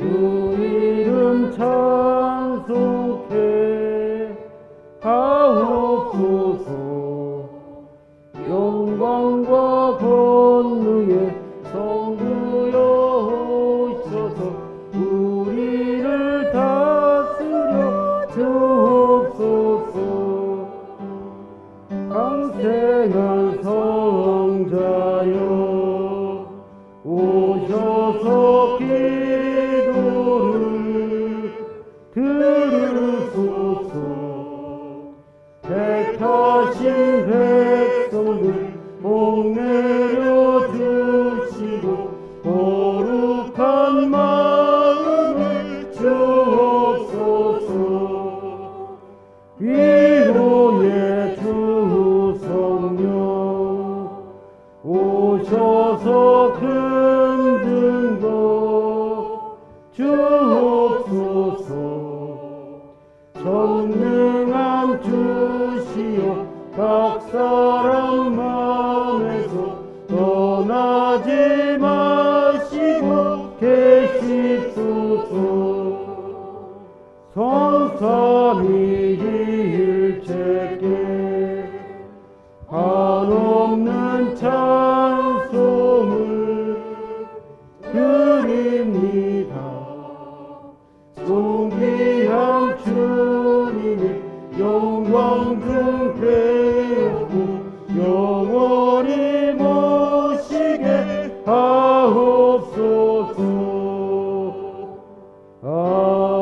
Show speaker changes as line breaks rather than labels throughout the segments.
주 이름 찬송케 하옵소서. 영광과 권능의 성부여 오셔서 우리를 다스려 주옵소서. 강생한 성자여 오셔서 기도를 들으소서. 택하신 백성들 복내려 주시고 거룩한 마음을 주옵소서. 위로의 주 성령 오셔서 큰 증거 주옵소서. 전능한 주시여 각 사람 마음에서 떠나지 마시고 계시소서. 성삼위일체께 한없는 찬송을 드립니다. 존귀한 주님의 영광 중 배우고 영원히 모시게 하옵소서. 아멘.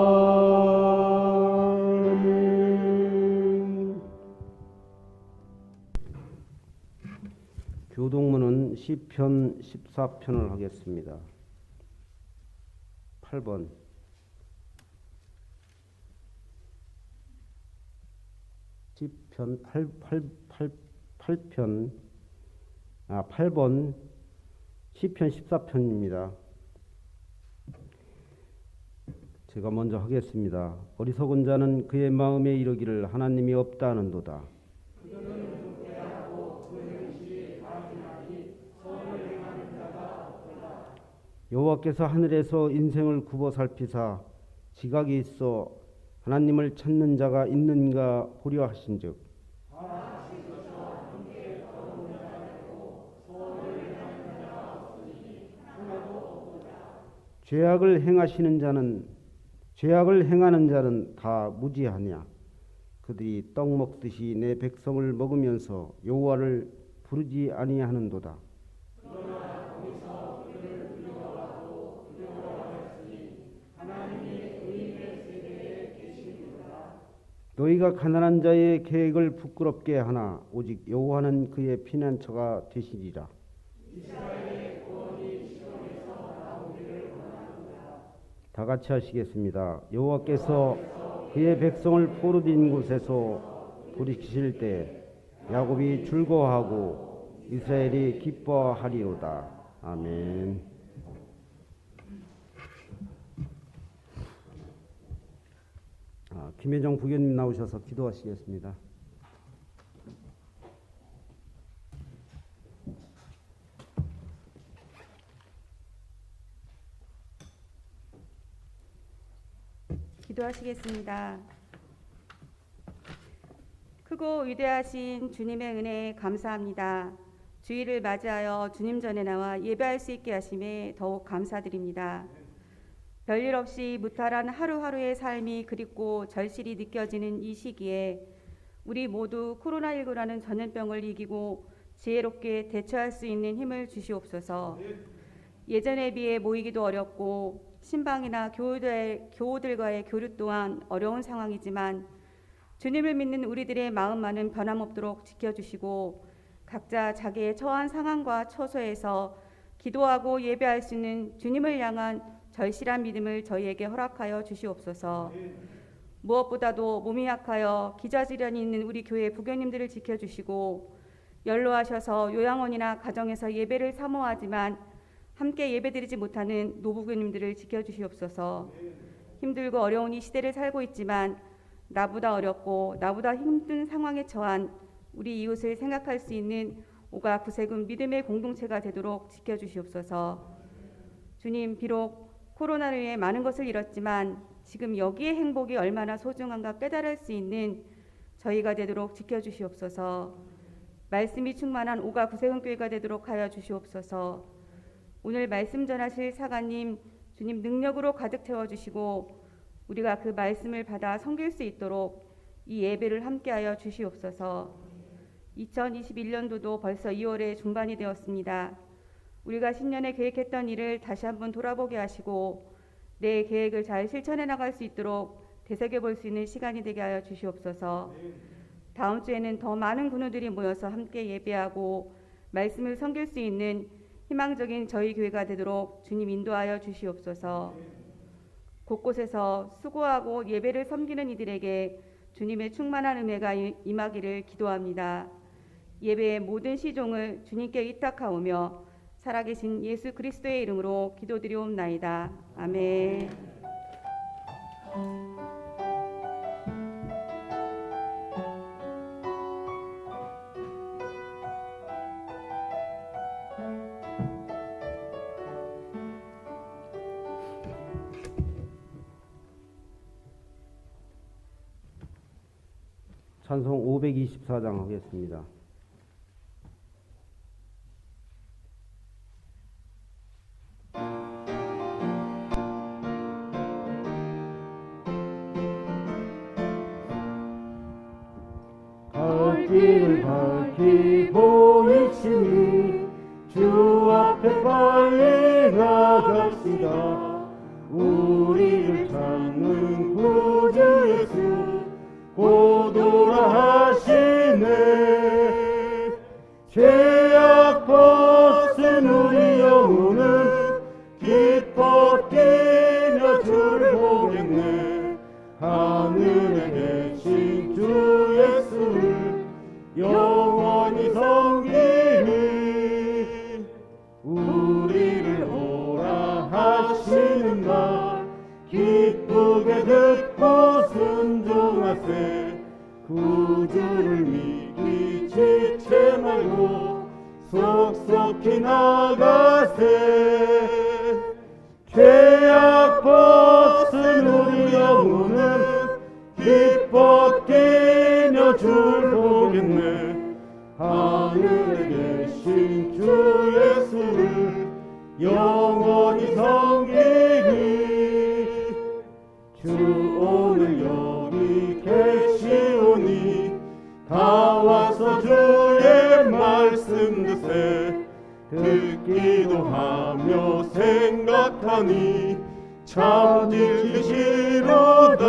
교동문은 시편 14편을 하겠습니다. 8번. 시편 8번 시편 14편입니다. 제가 먼저 하겠습니다. 어리석은 자는 그의 마음에 이르기를 하나님이 없다 하는도다. 여호와께서 하늘에서 인생을 굽어 살피사 지각이 있어 하나님을 찾는 자가 있는가 보려 하신즉 죄악을 행하는 자는 다 무지하냐. 그들이 떡 먹듯이 내 백성을 먹으면서 여호와를 부르지 아니하는도다. 너희가 가난한 자의 계획을 부끄럽게 하나 오직 여호와는 그의 피난처가 되시리라. 다 같이 하시겠습니다. 여호와께서 그의 백성을 포로된 곳에서 부르실 때 야곱이 즐거워하고 이스라엘이 기뻐하리로다. 아멘. 김혜정 부교님 나오셔서 기도하시겠습니다.
기도하시겠습니다. 크고 위대하신 주님의 은혜에 감사합니다. 주일을 맞이하여 주님 전에 나와 예배할 수 있게 하심에 더욱 감사드립니다. 별일 없이 무탈한 하루하루의 삶이 그립고 절실히 느껴지는 이 시기에 우리 모두 코로나19라는 전염병을 이기고 지혜롭게 대처할 수 있는 힘을 주시옵소서. 예전에 비해 모이기도 어렵고 신방이나 교우들과의 교류 또한 어려운 상황이지만 주님을 믿는 우리들의 마음만은 변함없도록 지켜주시고 각자 자기의 처한 상황과 처소에서 기도하고 예배할 수 있는 주님을 향한 절실한 믿음을 저희에게 허락하여 주시옵소서. 무엇보다도 몸이 약하여 기저질환이 있는 우리 교회 부교님들을 지켜주시고 연로하셔서 요양원이나 가정에서 예배를 사모하지만 함께 예배드리지 못하는 노부교님들을 지켜주시옵소서. 힘들고 어려운 이 시대를 살고 있지만 나보다 어렵고 나보다 힘든 상황에 처한 우리 이웃을 생각할 수 있는 오가 구세군 믿음의 공동체가 되도록 지켜주시옵소서. 주님, 비록 코로나로 인해 많은 것을 잃었지만 지금 여기의 행복이 얼마나 소중한가 깨달을 수 있는 저희가 되도록 지켜주시옵소서. 말씀이 충만한 오가 구세훈교회가 되도록 하여 주시옵소서. 오늘 말씀 전하실 사관님 주님 능력으로 가득 채워주시고 우리가 그 말씀을 받아 섬길 수 있도록 이 예배를 함께하여 주시옵소서. 2021년도도 벌써 2월의 중반이 되었습니다. 우리가 신년에 계획했던 일을 다시 한번 돌아보게 하시고 내 계획을 잘 실천해 나갈 수 있도록 되새겨볼 수 있는 시간이 되게 하여 주시옵소서. 다음 주에는 더 많은 군우들이 모여서 함께 예배하고 말씀을 섬길 수 있는 희망적인 저희 교회가 되도록 주님 인도하여 주시옵소서. 곳곳에서 수고하고 예배를 섬기는 이들에게 주님의 충만한 은혜가 임하기를 기도합니다. 예배의 모든 시종을 주님께 위탁하오며 살아계신 예수 그리스도의 이름으로 기도드리옵나이다. 아멘.
찬송 524장 하겠습니다. 갈 길을 밝히 보이시니 주 앞에 빨리 나갑시다. 우리를 찾는 구주 예수 고도라 하시네. 죄악 벗은 우리 영혼은 기뻐 뛰며 주를 보겠네. 하늘에 계신 주 예수를 영원히 섬기리. 우리를 오라 하시는 말 기쁘게 듣고 순종하세. 구주를 믿기 지체 말고 속속히 나가세. 죄악 벗은 우리 영혼은 기뻐 뛰며 주를 보겠네. 하늘에 계신 주 예수를 영원히 섬기리. 주 오늘 여기 계시오니 다 와서 주의 말씀 듣세. 듣기도 하며 생각하니 참 지키시로다.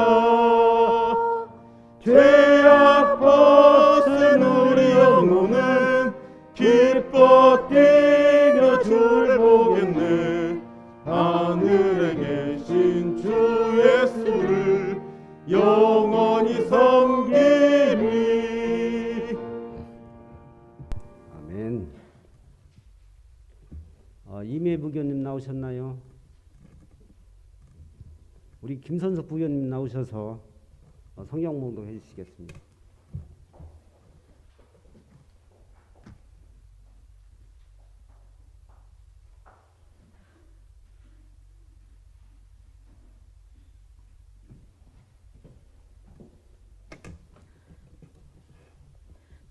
죄악 벗은 우리 영혼은 기뻐 뛰며 주를 보겠네. 하늘에 계신 주 예수를 영원히 섬기리. 아멘. 이매 부교님 나오셨나요? 우리 김선석 부교님 나오셔서 성경 봉독 해주시겠습니다.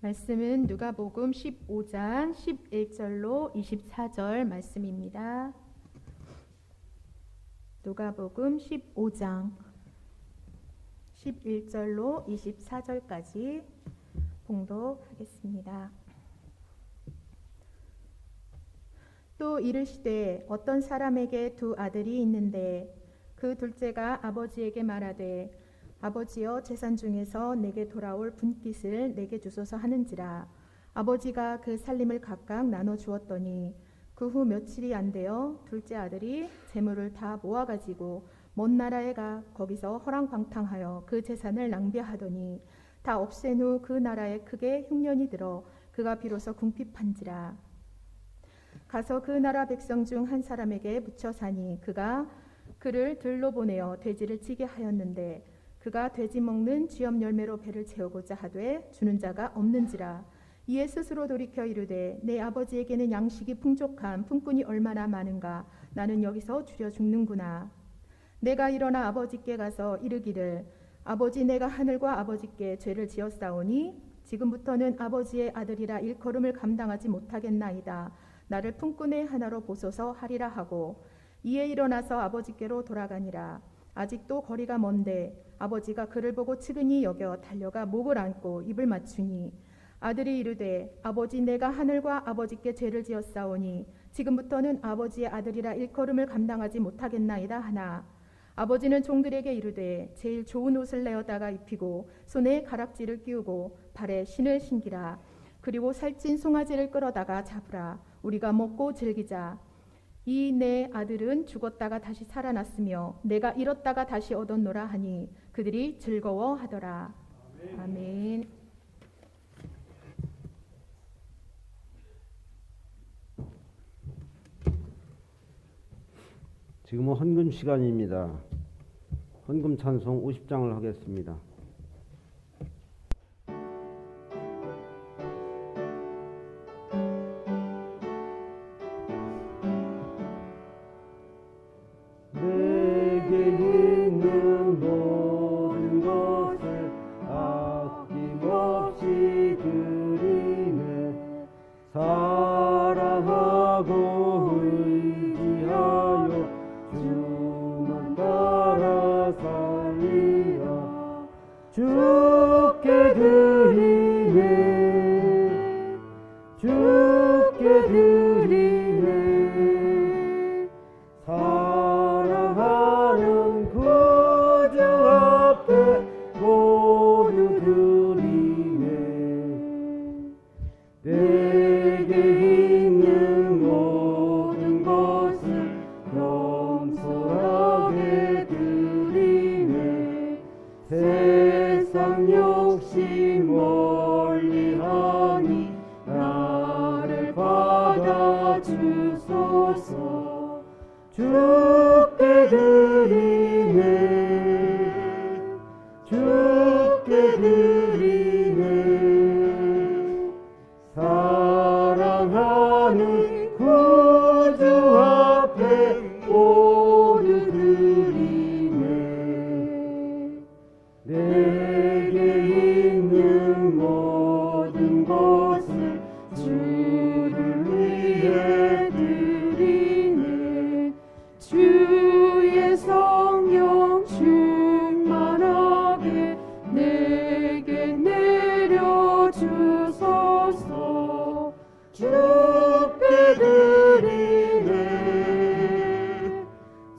말씀은 누가복음 15장 11절로 24절 말씀입니다. 누가복음 15장 11절로 24절까지 봉독하겠습니다. 또 이르시되 어떤 사람에게 두 아들이 있는데 그 둘째가 아버지에게 말하되 아버지여 재산 중에서 내게 돌아올 분깃을 내게 주소서 하는지라. 아버지가 그 살림을 각각 나눠 주었더니 그 후 며칠이 안 되어 둘째 아들이 재물을 다 모아가지고 먼 나라에 가 거기서 허랑방탕하여 그 재산을 낭비하더니 다 없앤 후 그 나라에 크게 흉년이 들어 그가 비로소 궁핍한지라. 가서 그 나라 백성 중 한 사람에게 묻혀 사니 그가 그를 들로 보내어 돼지를 치게 하였는데 그가 돼지 먹는 쥐염 열매로 배를 채우고자 하되 주는 자가 없는지라. 이에 스스로 돌이켜 이르되 내 아버지에게는 양식이 풍족함 품꾼이 얼마나 많은가 나는 여기서 주려 죽는구나. 내가 일어나 아버지께 가서 이르기를 아버지 내가 하늘과 아버지께 죄를 지었사오니 지금부터는 아버지의 아들이라 일컬음을 감당하지 못하겠나이다. 나를 품꾼의 하나로 보소서 하리라 하고 이에 일어나서 아버지께로 돌아가니라. 아직도 거리가 먼데 아버지가 그를 보고 측은히 여겨 달려가 목을 안고 입을 맞추니 아들이 이르되 아버지 내가 하늘과 아버지께 죄를 지었사오니 지금부터는 아버지의 아들이라 일컬음을 감당하지 못하겠나이다 하나 아버지는 종들에게 이르되 제일 좋은 옷을 내어다가 입히고 손에 가락지를 끼우고 발에 신을 신기라. 그리고 살찐 송아지를 끌어다가 잡으라. 우리가 먹고 즐기자. 이 내 아들은 죽었다가 다시 살아났으며 내가 잃었다가 다시 얻었노라 하니 그들이 즐거워하더라. 아멘.
지금은 헌금 시간입니다. 헌금 찬송 50장을 하겠습니다. 내게 있는 모든 것을 아낌없이 드리네. 사랑하고 의지하여 주만 따라 살리라. 주께 드리네. 주께 드리네. 사랑하는 구주 앞에 모두 드리네. 내게 있는 모든 것을 겸손하게 드리네. 세상 욕심 멀리하니 나를 받아 주소서. 주께 드리네. 주께 드리네. 사랑하는 구주 앞에 모두 드리네. 내게 있는 모든 것을 주를 위해 드리네. 주의 성령 충만하게 내게 내려주소서. 주께 드리네.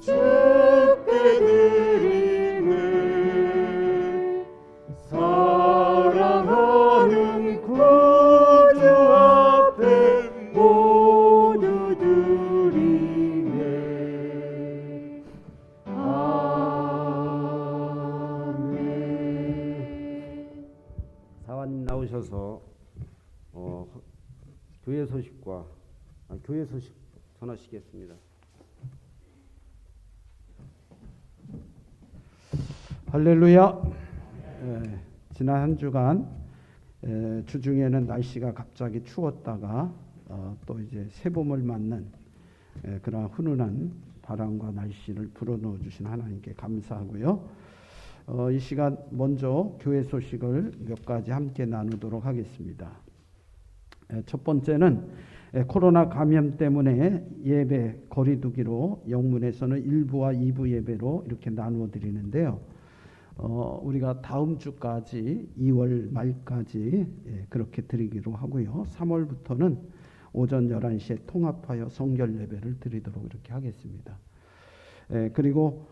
주께 드리네. 사랑하는 구주 앞에 모두 드리네. 아멘. 사관님 나오셔서 교회 소식 전하시겠습니다.
할렐루야. 지난 한 주간 주중에는 날씨가 갑자기 추웠다가 또 이제 새봄을 맞는 그런 훈훈한 바람과 날씨를 불어넣어 주신 하나님께 감사하고요. 이 시간 먼저 교회 소식을 몇 가지 함께 나누도록 하겠습니다. 첫 번째는 코로나 감염 때문에 예배 거리두기로 영문에서는 1부와 2부 예배로 이렇게 나누어 드리는데요. 우리가 다음 주까지 2월 말까지 그렇게 드리기로 하고요. 3월부터는 오전 11시에 통합하여 성결 예배를 드리도록 이렇게 하겠습니다. 그리고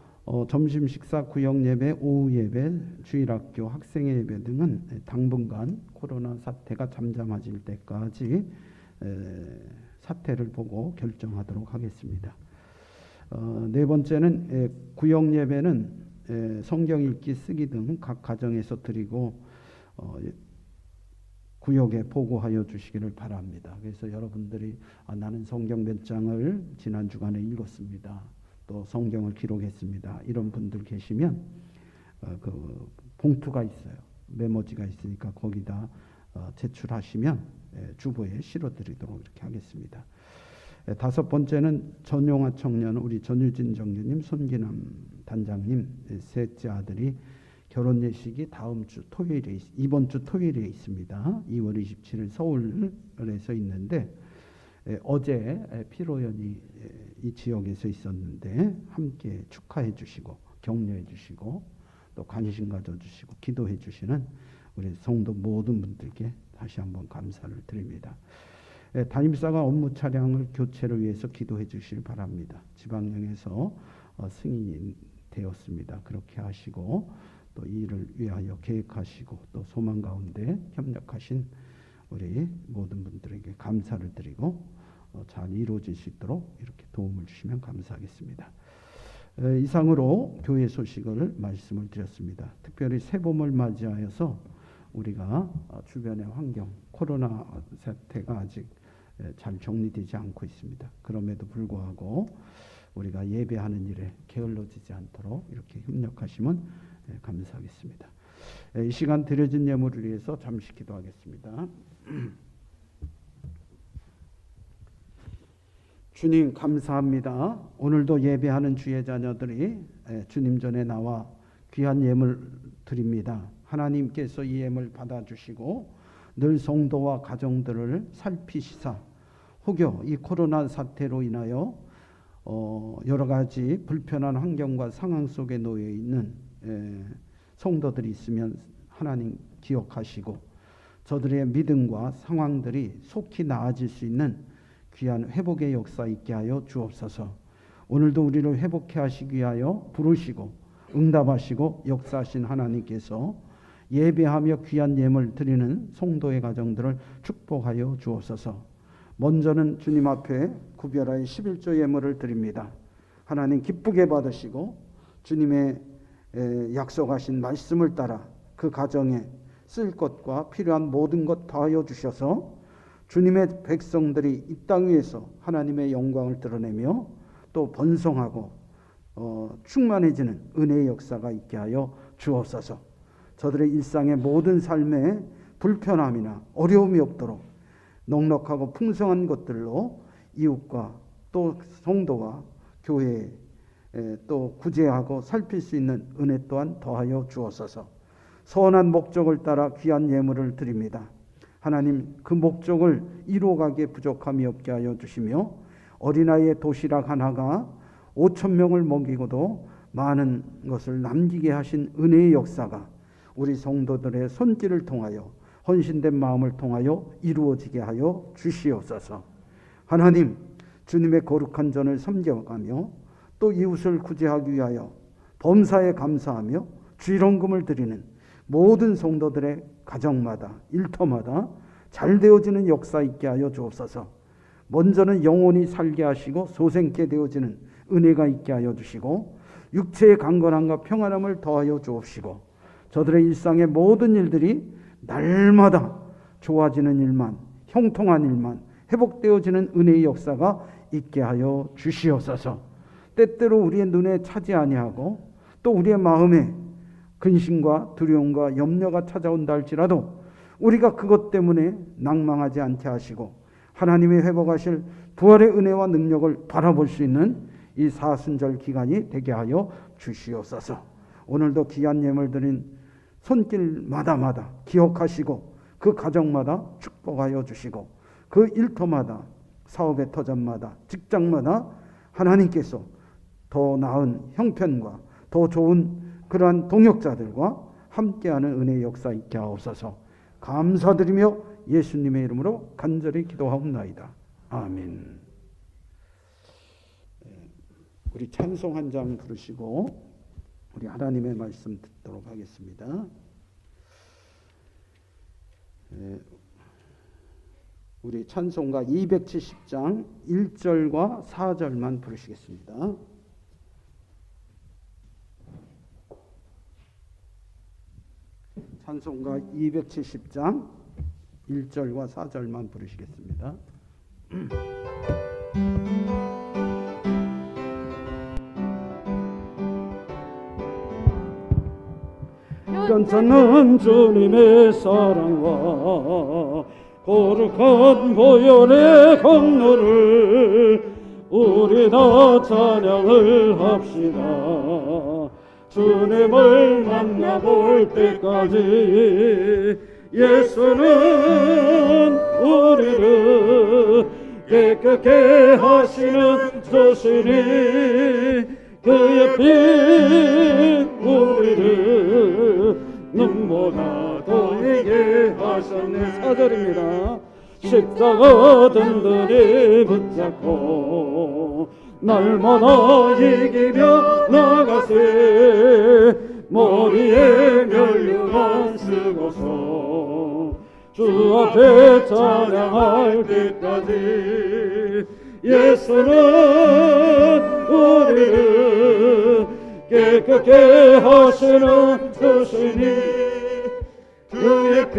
점심 식사 구역 예배, 오후 예배, 주일학교 학생 예배 등은 당분간 코로나 사태가 잠잠해질 때까지 사태를 보고 결정하도록 하겠습니다. 네 번째는 구역 예배는 성경 읽기 쓰기 등 각 가정에서 드리고 구역에 보고하여 주시기를 바랍니다. 그래서 여러분들이 나는 성경 몇 장을 지난 주간에 읽었습니다. 또 성경을 기록했습니다. 이런 분들 계시면 그 봉투가 있어요. 메모지가 있으니까 거기다 제출하시면 주보에 실어드리도록 이렇게 하겠습니다. 다섯 번째는 전용화 청년 우리 전유진 정교님, 손기남 단장님 셋째 아들이 결혼 예식이 다음 주 토요일에 이번 주 토요일에 있습니다. 2월 27일 서울에서 있는데 어제 피로연이 이 지역에서 있었는데 함께 축하해 주시고 격려해 주시고 또 관심 가져 주시고 기도해 주시는 우리 성도 모든 분들께 다시 한번 감사를 드립니다. 담임사가 업무 차량을 교체를 위해서 기도해 주시길 바랍니다. 지방령에서 승인이 되었습니다. 그렇게 하시고 또 이 일을 위하여 계획하시고 또 소망 가운데 협력하신 우리 모든 분들에게 감사를 드리고 잘 이루어질 수 있도록 이렇게 도움을 주시면 감사하겠습니다. 이상으로 교회 소식을 말씀을 드렸습니다. 특별히 새봄을 맞이하여서 우리가 주변의 환경, 코로나 사태가 아직 잘 정리되지 않고 있습니다. 그럼에도 불구하고 우리가 예배하는 일에 게을러지지 않도록 이렇게 협력하시면 감사하겠습니다. 이 시간 드려진 예물을 위해서 잠시 기도하겠습니다. 주님 감사합니다. 오늘도 예배하는 주의 자녀들이 주님 전에 나와 귀한 예물 드립니다. 하나님께서 이 예물 받아주시고 늘 성도와 가정들을 살피시사 혹여 이 코로나 사태로 인하여 여러 가지 불편한 환경과 상황 속에 놓여 있는 성도들이 있으면 하나님 기억하시고 저들의 믿음과 상황들이 속히 나아질 수 있는 귀한 회복의 역사 있게 하여 주옵소서. 오늘도 우리를 회복해 하시기 위하여 부르시고 응답하시고 역사하신 하나님께서 예배하며 귀한 예물 드리는 성도의 가정들을 축복하여 주옵소서. 먼저는 주님 앞에 구별하여 11조 예물을 드립니다. 하나님 기쁘게 받으시고 주님의 약속하신 말씀을 따라 그 가정에 쓸 것과 필요한 모든 것 더하여 주셔서 주님의 백성들이 이 땅 위에서 하나님의 영광을 드러내며 또 번성하고 충만해지는 은혜의 역사가 있게 하여 주옵소서. 저들의 일상의 모든 삶에 불편함이나 어려움이 없도록 넉넉하고 풍성한 것들로 이웃과 또 성도와 교회에 또 구제하고 살필 수 있는 은혜 또한 더하여 주옵소서. 선한 목적을 따라 귀한 예물을 드립니다. 하나님 그 목적을 이루어가기에 부족함이 없게 하여 주시며 어린아이의 도시락 하나가 5,000명을 먹이고도 많은 것을 남기게 하신 은혜의 역사가 우리 성도들의 손길을 통하여 헌신된 마음을 통하여 이루어지게 하여 주시옵소서. 하나님 주님의 거룩한 전을 섬겨가며 또 이웃을 구제하기 위하여 범사에 감사하며 주일헌금을 드리는 모든 성도들의 가정마다 일터마다 잘 되어지는 역사 있게 하여 주옵소서. 먼저는 영혼이 살게 하시고 소생케 되어지는 은혜가 있게 하여 주시고 육체의 강건함과 평안함을 더하여 주옵시고 저들의 일상의 모든 일들이 날마다 좋아지는 일만 형통한 일만 회복되어지는 은혜의 역사가 있게 하여 주시옵소서. 때때로 우리의 눈에 차지 아니하고 또 우리의 마음에 근심과 두려움과 염려가 찾아온다 할지라도 우리가 그것 때문에 낭망하지 않게 하시고 하나님의 회복하실 부활의 은혜와 능력을 바라볼 수 있는 이 사순절 기간이 되게 하여 주시옵소서. 오늘도 귀한 예물 드린 손길마다마다 기억하시고 그 가정마다 축복하여 주시고 그 일터마다 사업의 터전마다 직장마다 하나님께서 더 나은 형편과 더 좋은 그러한 동역자들과 함께하는 은혜의 역사 있게 하옵소서. 감사드리며 예수님의 이름으로 간절히 기도하옵나이다. 아멘. 우리 찬송 한 장 부르시고 우리 하나님의 말씀 듣도록 하겠습니다. 우리 찬송가 270장 1절과 4절만 부르시겠습니다. 찬송가 270장 1절과 4절만 부르시겠습니다.
변찮는 주님의 사랑과
거룩한 보혈의 강로를 우리 다 찬양을 합시다. 주님을 만나볼 때까지 예수는 우리를 깨끗게 하시는 조신이 그의 피 우리를 눈보다 더하게 하셨네. 4절입니다. 십자가 든든히 붙잡고 날마다 이기며 나가세. 머리에 면류관 쓰고서 주 앞에 찬양할 때까지 예수는 우리를 깨끗게 하시는 주시니 그의 피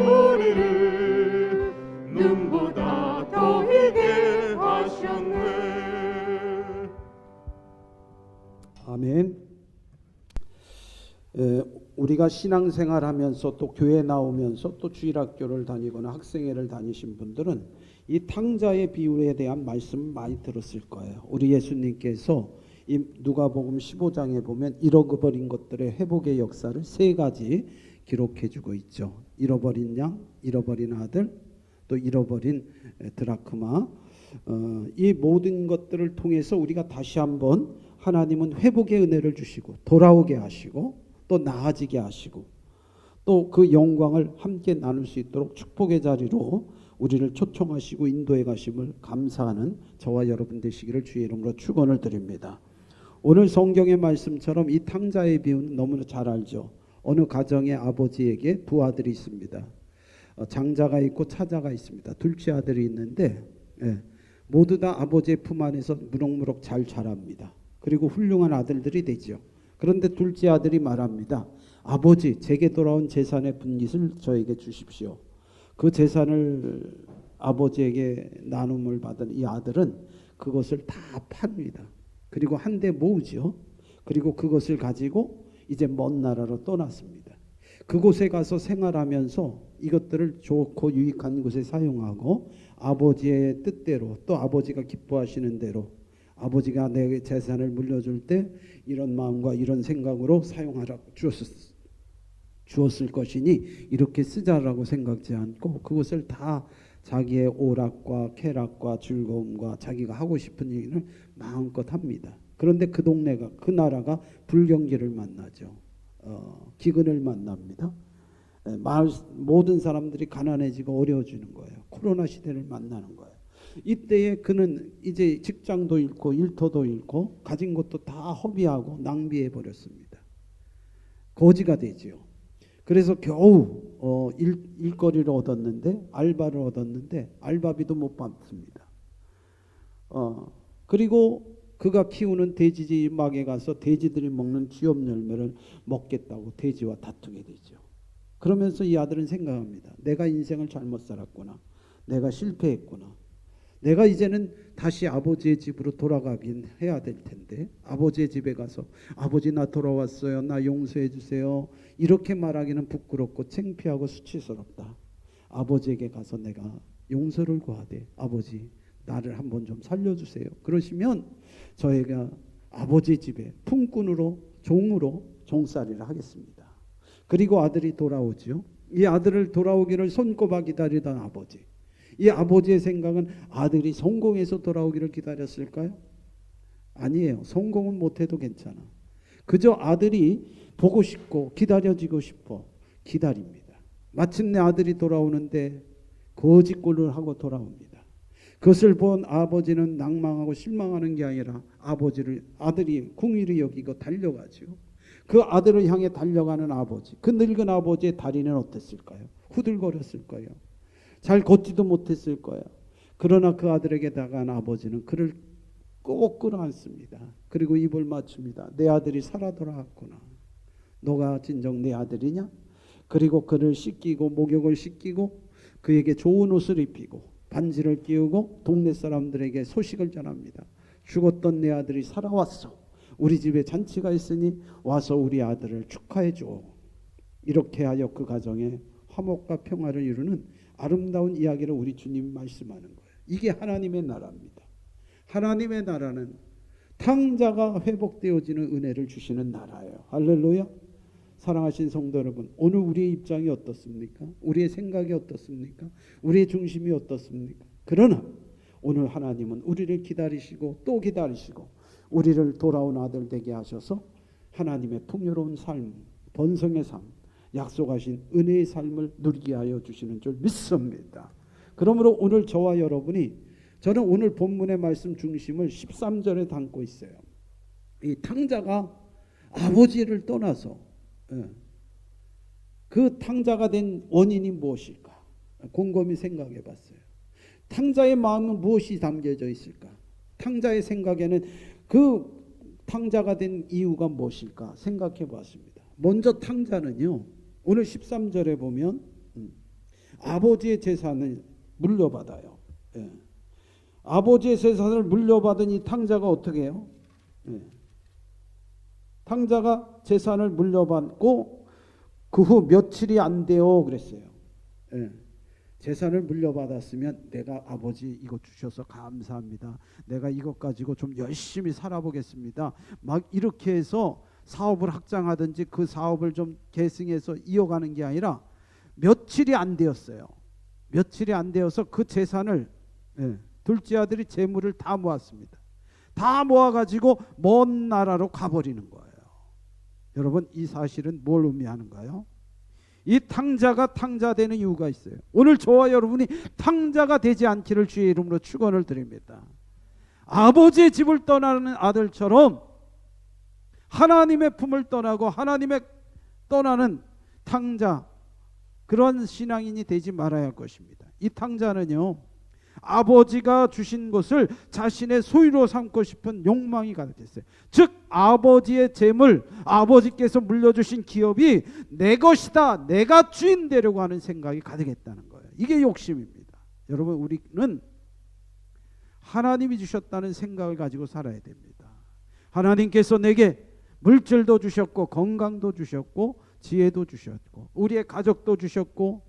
우리를 눈보다 더하게 하셨네. 아멘. 우리가 신앙생활하면서 또 교회 나오면서 또 주일학교를 다니거나 학생회를 다니신 분들은 이 탕자의 비유에 대한 말씀 많이 들었을 거예요. 우리 예수님께서 이 누가복음 15장에 보면 잃어버린 것들의 회복의 역사를 3가지 기록해주고 있죠. 잃어버린 양, 잃어버린 아들, 또 잃어버린 드라크마. 이 모든 것들을 통해서 우리가 다시 한번 하나님은 회복의 은혜를 주시고 돌아오게 하시고 또 나아지게 하시고 또 그 영광을 함께 나눌 수 있도록 축복의 자리로 우리를 초청하시고 인도해 가심을 감사하는 저와 여러분 되시기를 주의 이름으로 축원을 드립니다. 오늘 성경의 말씀처럼 이 탕자의 비유는 너무나 잘 알죠. 어느 가정의 아버지에게 두 아들이 있습니다. 장자가 있고 차자가 있습니다. 둘째 아들이 있는데 모두 다 아버지의 품 안에서 무럭무럭 잘 자랍니다. 그리고 훌륭한 아들들이 되죠. 그런데 둘째 아들이 말합니다. 아버지, 제게 돌아온 재산의 분깃을 저에게 주십시오. 그 재산을 아버지에게 나눔을 받은 이 아들은 그것을 다 팝니다. 그리고 한데 모으죠. 그리고 그것을 가지고 이제 먼 나라로 떠났습니다. 그곳에 가서 생활하면서 이것들을 좋고 유익한 곳에 사용하고 아버지의 뜻대로 또 아버지가 기뻐하시는 대로 아버지가 내 재산을 물려줄 때 이런 마음과 이런 생각으로 사용하라고 주었을 것이니 이렇게 쓰자라고 생각지 않고 그것을 다 자기의 오락과 쾌락과 즐거움과 자기가 하고 싶은 일을 마음껏 합니다. 그런데 그 동네가 그 나라가 불경기를 만나죠. 기근을 만납니다. 모든 사람들이 가난해지고 어려워지는 거예요. 코로나 시대를 만나는 거예요. 이때에 그는 이제 직장도 잃고 일터도 잃고 가진 것도 다 허비하고 낭비해 버렸습니다. 거지가 되지요. 그래서 겨우 일거리를 얻었는데 알바를 얻었는데 알바비도 못 받습니다. 그리고 그가 키우는 돼지막에 가서 돼지들이 먹는 쥐업 열매를 먹겠다고 돼지와 다투게 되죠. 그러면서 이 아들은 생각합니다. 내가 인생을 잘못 살았구나. 내가 실패했구나. 내가 이제는 다시 아버지의 집으로 돌아가긴 해야 될 텐데 아버지의 집에 가서 아버지 나 돌아왔어요. 나 용서해 주세요. 이렇게 말하기는 부끄럽고 창피하고 수치스럽다. 아버지에게 가서 내가 용서를 구하되 아버지 나를 한번 좀 살려주세요. 그러시면 저희가 아버지 집에 품꾼으로 종으로 종살이를 하겠습니다. 그리고 아들이 돌아오죠. 이 아들을 돌아오기를 손꼽아 기다리던 아버지. 이 아버지의 생각은 아들이 성공해서 돌아오기를 기다렸을까요? 아니에요. 성공은 못해도 괜찮아. 그저 아들이 보고 싶고 기다려지고 싶어 기다립니다. 마침내 아들이 돌아오는데 거짓골을 하고 돌아옵니다. 그것을 본 아버지는 낭망하고 실망하는 게 아니라 아들이 궁일이 여기고 달려가죠. 그 아들을 향해 달려가는 아버지, 그 늙은 아버지의 다리는 어땠을까요? 후들거렸을 거예요. 잘 걷지도 못했을 거야. 그러나 그 아들에게 다가간 아버지는 그를 꼭 끌어안습니다. 그리고 입을 맞춥니다. 내 아들이 살아 돌아왔구나. 너가 진정 내 아들이냐? 그리고 그를 씻기고 목욕을 시키고 그에게 좋은 옷을 입히고 반지를 끼우고 동네 사람들에게 소식을 전합니다. 죽었던 내 아들이 살아왔어. 우리 집에 잔치가 있으니 와서 우리 아들을 축하해 줘. 이렇게 하여 그 가정에 화목과 평화를 이루는 아름다운 이야기를 우리 주님이 말씀하는 거예요. 이게 하나님의 나라입니다. 하나님의 나라는 탕자가 회복되어지는 은혜를 주시는 나라예요. 할렐루야. 사랑하신 성도 여러분, 오늘 우리의 입장이 어떻습니까? 우리의 생각이 어떻습니까? 우리의 중심이 어떻습니까? 그러나 오늘 하나님은 우리를 기다리시고 또 기다리시고 우리를 돌아온 아들 되게 하셔서 하나님의 풍요로운 삶, 번성의 삶, 약속하신 은혜의 삶을 누리게 하여 주시는 줄 믿습니다. 그러므로 오늘 저와 여러분이, 저는 오늘 본문의 말씀 중심을 13절에 담고 있어요. 이 탕자가 아버지를 떠나서 그 탕자가 된 원인이 무엇일까? 곰곰이 생각해 봤어요. 탕자의 마음은 무엇이 담겨져 있을까? 탕자의 생각에는 그 탕자가 된 이유가 무엇일까? 생각해 봤습니다. 먼저 탕자는요, 오늘 13절에 보면 아버지의 재산을 물려받아요. 아버지의 재산을 물려받은 이 탕자가 어떻게 해요? 탕자가 재산을 물려받고 그 후 며칠이 안 돼요 그랬어요. 재산을 물려받았으면 내가 아버지 이거 주셔서 감사합니다. 내가 이것 가지고 좀 열심히 살아보겠습니다. 막 이렇게 해서 사업을 확장하든지 그 사업을 좀 계승해서 이어가는 게 아니라 며칠이 안 되었어요. 며칠이 안 되어서 그 재산을 둘째 아들이 재물을 다 모았습니다. 다 모아가지고 먼 나라로 가버리는 거예요. 여러분, 이 사실은 뭘 의미하는가요? 이 탕자가 탕자되는 이유가 있어요. 오늘 저와 여러분이 탕자가 되지 않기를 주의 이름으로 축원을 드립니다. 아버지의 집을 떠나는 아들처럼 하나님의 품을 떠나고 하나님의 떠나는 탕자, 그런 신앙인이 되지 말아야 할 것입니다. 이 탕자는요, 아버지가 주신 것을 자신의 소유로 삼고 싶은 욕망이 가득했어요. 즉 아버지의 재물, 아버지께서 물려주신 기업이 내 것이다, 내가 주인 되려고 하는 생각이 가득했다는 거예요. 이게 욕심입니다. 여러분, 우리는 하나님이 주셨다는 생각을 가지고 살아야 됩니다. 하나님께서 내게 물질도 주셨고 건강도 주셨고 지혜도 주셨고 우리의 가족도 주셨고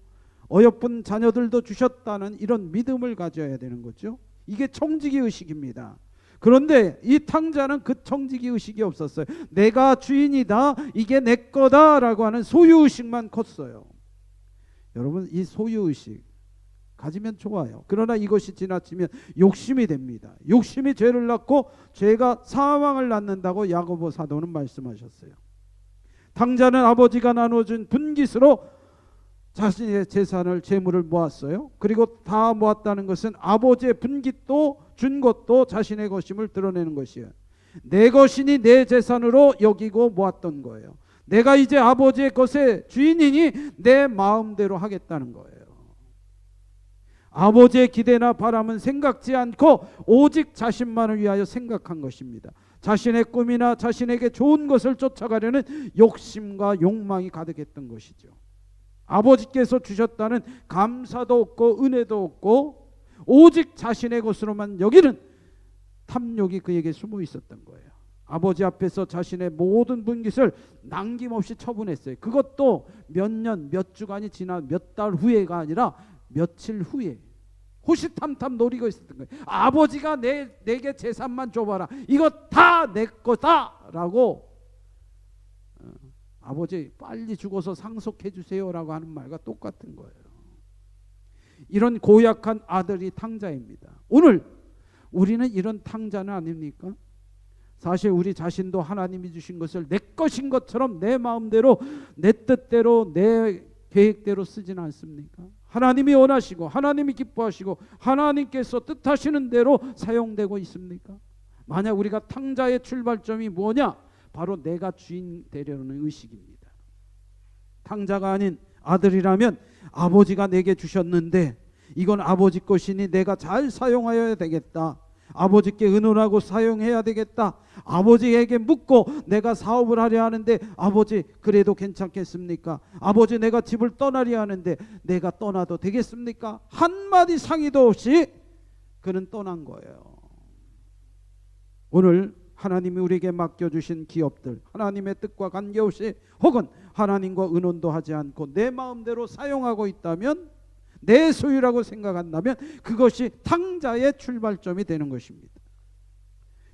어여쁜 자녀들도 주셨다는 이런 믿음을 가져야 되는 거죠. 이게 청지기 의식입니다. 그런데 이 탕자는 그 청지기 의식이 없었어요. 내가 주인이다, 이게 내 거다라고 하는 소유의식만 컸어요. 여러분, 이 소유의식 가지면 좋아요. 그러나 이것이 지나치면 욕심이 됩니다. 욕심이 죄를 낳고 죄가 사망을 낳는다고 야고보 사도는 말씀하셨어요. 탕자는 아버지가 나눠준 분깃으로 자신의 재산을, 재물을 모았어요. 그리고 다 모았다는 것은 아버지의 분깃도 준 것도 자신의 것임을 드러내는 것이에요. 내 것이니 내 재산으로 여기고 모았던 거예요. 내가 이제 아버지의 것의 주인이니 내 마음대로 하겠다는 거예요. 아버지의 기대나 바람은 생각지 않고 오직 자신만을 위하여 생각한 것입니다. 자신의 꿈이나 자신에게 좋은 것을 쫓아가려는 욕심과 욕망이 가득했던 것이죠. 아버지께서 주셨다는 감사도 없고 은혜도 없고 오직 자신의 것으로만 여기는 탐욕이 그에게 숨어 있었던 거예요. 아버지 앞에서 자신의 모든 분깃을 남김없이 처분했어요. 그것도 몇 년, 몇 주간이 지나 몇 달 후에가 아니라 며칠 후에 호시탐탐 노리고 있었던 거예요. 아버지가 내게 재산만 줘봐라, 이거 다 내 거다라고, 아버지 빨리 죽어서 상속해 주세요라고 하는 말과 똑같은 거예요. 이런 고약한 아들이 탕자입니다. 오늘 우리는 이런 탕자는 아닙니까? 사실 우리 자신도 하나님이 주신 것을 내 것인 것처럼 내 마음대로, 내 뜻대로, 내 계획대로 쓰지는 않습니까? 하나님이 원하시고 하나님이 기뻐하시고 하나님께서 뜻하시는 대로 사용되고 있습니까? 만약 우리가 탕자의 출발점이 뭐냐? 바로 내가 주인 되려는 의식입니다. 탕자가 아닌 아들이라면 아버지가 내게 주셨는데 이건 아버지 것이니 내가 잘 사용하여야 되겠다. 아버지께 의논하고 사용해야 되겠다. 아버지에게 묻고 내가 사업을 하려 하는데 아버지 그래도 괜찮겠습니까? 아버지 내가 집을 떠나려 하는데 내가 떠나도 되겠습니까? 한마디 상의도 없이 그는 떠난 거예요. 오늘 하나님이 우리에게 맡겨주신 기업들, 하나님의 뜻과 관계없이 혹은 하나님과 의논도 하지 않고 내 마음대로 사용하고 있다면, 내 소유라고 생각한다면 그것이 탕자의 출발점이 되는 것입니다.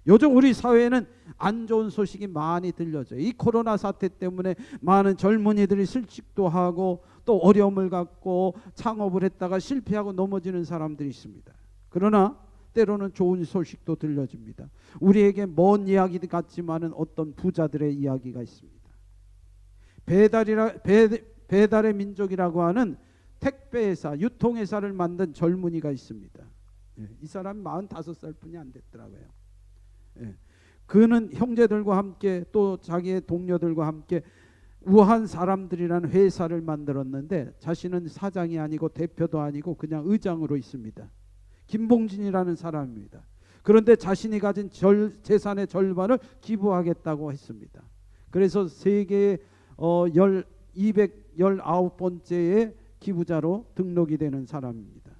요즘 우리 사회에는 안 좋은 소식이 많이 들려져요. 이 코로나 사태 때문에 많은 젊은이들이 실직도 하고 또 어려움을 갖고 창업을 했다가 실패하고 넘어지는 사람들이 있습니다. 그러나 때로는 좋은 소식도 들려집니다. 우리에게 먼 이야기 같지만은 어떤 부자들의 이야기가 있습니다. 배달의 민족이라고 하는 택배회사, 유통회사를 만든 젊은이가 있습니다. 이 사람이 45살 뿐이 안 됐더라고요. 그는 형제들과 함께 또 자기의 동료들과 함께 우한 사람들이라는 회사를 만들었는데 자신은 사장이 아니고 대표도 아니고 그냥 의장으로 있습니다. 김봉진이라는 사람입니다. 그런데 자신이 가진 재산의 절반을 기부하겠다고 했습니다. 그래서 세계에 219번째의 기부자로 등록이 되는 사람입니다.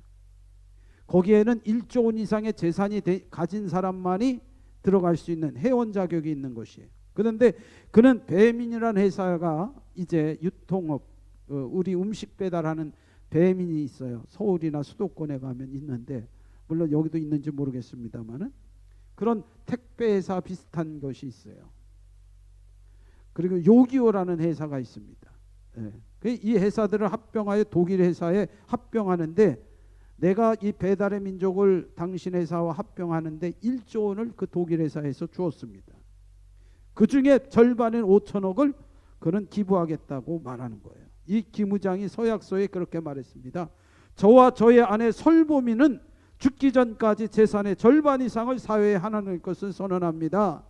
거기에는 1조 원 이상의 재산이 가진 사람만이 들어갈 수 있는 회원 자격이 있는 것이에요. 그런데 그는 배민이라는 회사가 이제 유통업, 우리 음식 배달하는 배민이 있어요. 서울이나 수도권에 가면 있는데, 물론 여기도 있는지 모르겠습니다만은 그런 택배 회사 비슷한 것이 있어요. 그리고 요기요라는 회사가 있습니다. 이 회사들을 합병하여 독일 회사에 합병하는데, 내가 이 배달의 민족을 당신 회사와 합병하는데 1조 원을 그 독일 회사에서 주었습니다. 그 중에 절반인 5천억을 그는 기부하겠다고 말하는 거예요. 이 기무장이 서약서에 그렇게 말했습니다. 저와 저의 아내 설보미는 죽기 전까지 재산의 절반 이상을 사회에 하나낼 것을 선언합니다.